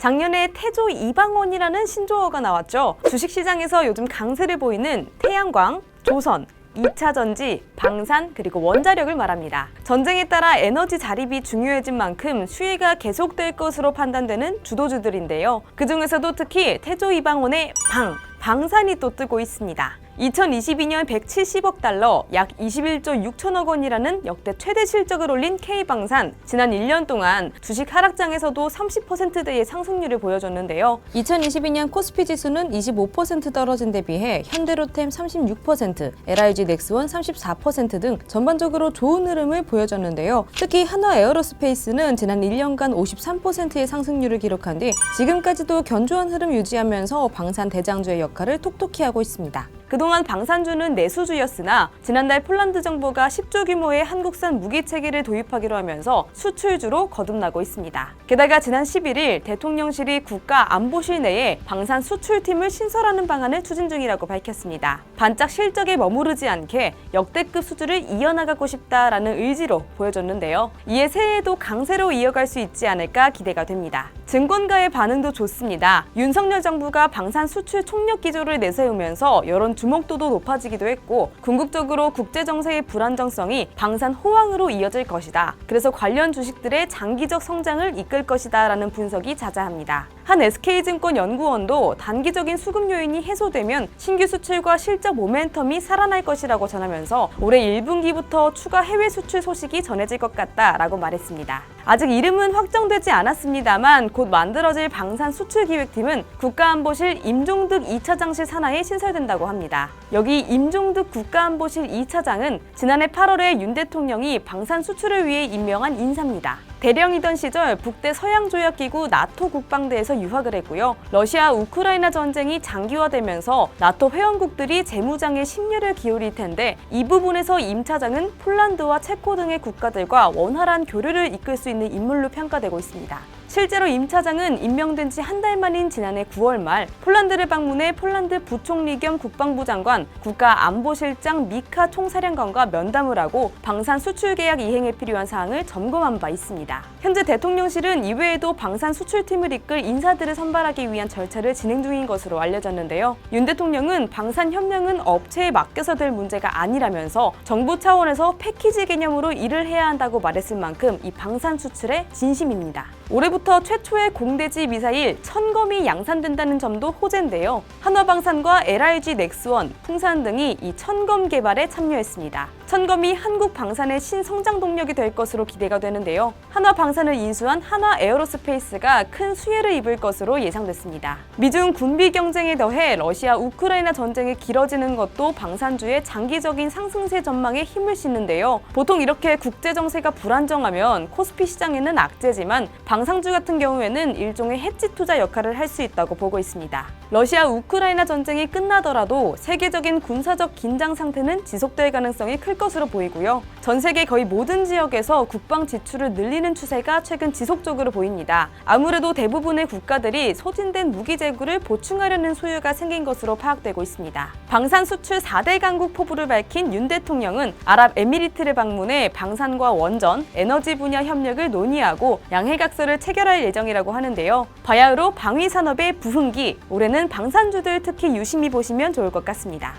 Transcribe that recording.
작년에 태조 이방원이라는 신조어가 나왔죠. 주식시장에서 요즘 강세를 보이는 태양광, 조선, 2차 전지, 방산, 그리고 원자력을 말합니다. 전쟁에 따라 에너지 자립이 중요해진 만큼 수혜가 계속될 것으로 판단되는 주도주들인데요. 그중에서도 특히 태조 이방원의 방산이 또 뜨고 있습니다. 2022년 170억 달러, 약 21조 6천억 원이라는 역대 최대 실적을 올린 K방산. 지난 1년 동안 주식 하락장에서도 30%대의 상승률을 보여줬는데요. 2022년 코스피 지수는 25% 떨어진 데 비해 현대로템 36%, LIG 넥스원 34% 등 전반적으로 좋은 흐름을 보여줬는데요. 특히 한화에어로스페이스는 지난 1년간 53%의 상승률을 기록한 뒤 지금까지도 견조한 흐름 유지하면서 방산 대장주의 역할을 톡톡히 하고 있습니다. 그동안 방산주는 내수주였으나 지난달 폴란드 정부가 10조 규모의 한국산 무기 체계를 도입하기로 하면서 수출주로 거듭나고 있습니다. 게다가 지난 11일 대통령실이 국가안보실 내에 방산 수출팀을 신설하는 방안을 추진 중이라고 밝혔습니다. 반짝 실적에 머무르지 않게 역대급 수주를 이어나가고 싶다라는 의지로 보여줬는데요. 이에 새해에도 강세로 이어갈 수 있지 않을까 기대가 됩니다. 증권가의 반응도 좋습니다. 윤석열 정부가 방산 수출 총력 기조를 내세우면서 여론 주목도도 높아지기도 했고 궁극적으로 국제정세의 불안정성이 방산 호황으로 이어질 것이다. 그래서 관련 주식들의 장기적 성장을 이끌 것이다 라는 분석이 자자합니다. 한 SK증권 연구원도 단기적인 수급 요인이 해소되면 신규 수출과 실적 모멘텀이 살아날 것이라고 전하면서 올해 1분기부터 추가 해외 수출 소식이 전해질 것 같다라고 말했습니다. 아직 이름은 확정되지 않았습니다만 곧 만들어질 방산 수출기획팀은 국가안보실 임종득 2차장실 산하에 신설된다고 합니다. 여기 임종득 국가안보실 2차장은 지난해 8월에 윤 대통령이 방산 수출을 위해 임명한 인사입니다. 대령이던 시절 북대 서양조약기구 나토 국방대에서 유학을 했고요. 러시아 우크라이나 전쟁이 장기화되면서 나토 회원국들이 재무장에 심려를 기울일 텐데 이 부분에서 임 차장은 폴란드와 체코 등의 국가들과 원활한 교류를 이끌 수 있는 인물로 평가되고 있습니다. 실제로 임 차장은 임명된 지 한 달 만인 지난해 9월 말 폴란드를 방문해 폴란드 부총리 겸 국방부 장관, 국가안보실장 미카 총사령관과 면담을 하고 방산 수출 계약 이행에 필요한 사항을 점검한 바 있습니다. 현재 대통령실은 이외에도 방산 수출팀을 이끌 인사들을 선발하기 위한 절차를 진행 중인 것으로 알려졌는데요. 윤 대통령은 방산 협력은 업체에 맡겨서 될 문제가 아니라면서 정부 차원에서 패키지 개념으로 일을 해야 한다고 말했을 만큼 이 방산 수출에 진심입니다. 올해부터 최초의 공대지 미사일 천검이 양산된다는 점도 호재인데요. 한화방산과 LIG 넥스원, 풍산 등이 이 천검 개발에 참여했습니다. 천검이 한국 방산의 신성장 동력이 될 것으로 기대가 되는데요. 한화방산을 인수한 한화에어로스페이스가 큰 수혜를 입을 것으로 예상됐습니다. 미중 군비 경쟁에 더해 러시아 우크라이나 전쟁이 길어지는 것도 방산주의 장기적인 상승세 전망에 힘을 싣는데요. 보통 이렇게 국제 정세가 불안정하면 코스피 시장에는 악재지만 방산주 같은 경우에는 일종의 해지 투자 역할을 할 수 있다고 보고 있습니다. 러시아 우크라이나 전쟁이 끝나더라도 세계적인 군사적 긴장 상태는 지속될 가능성이 클 것으로 보이고요. 전 세계 거의 모든 지역에서 국방 지출을 늘리는 추세가 최근 지속적으로 보입니다. 아무래도 대부분의 국가들이 소진된 무기 재고를 보충하려는 소요가 생긴 것으로 파악되고 있습니다. 방산 수출 4대 강국 포부를 밝힌 윤 대통령은 아랍에미리트를 방문해 방산과 원전, 에너지 분야 협력을 논의하고 양해각서를 체결할 예정이라고 하는데요. 바야흐로 방위 산업의 부흥기, 올해는 방산주들 특히 유심히 보시면 좋을 것 같습니다.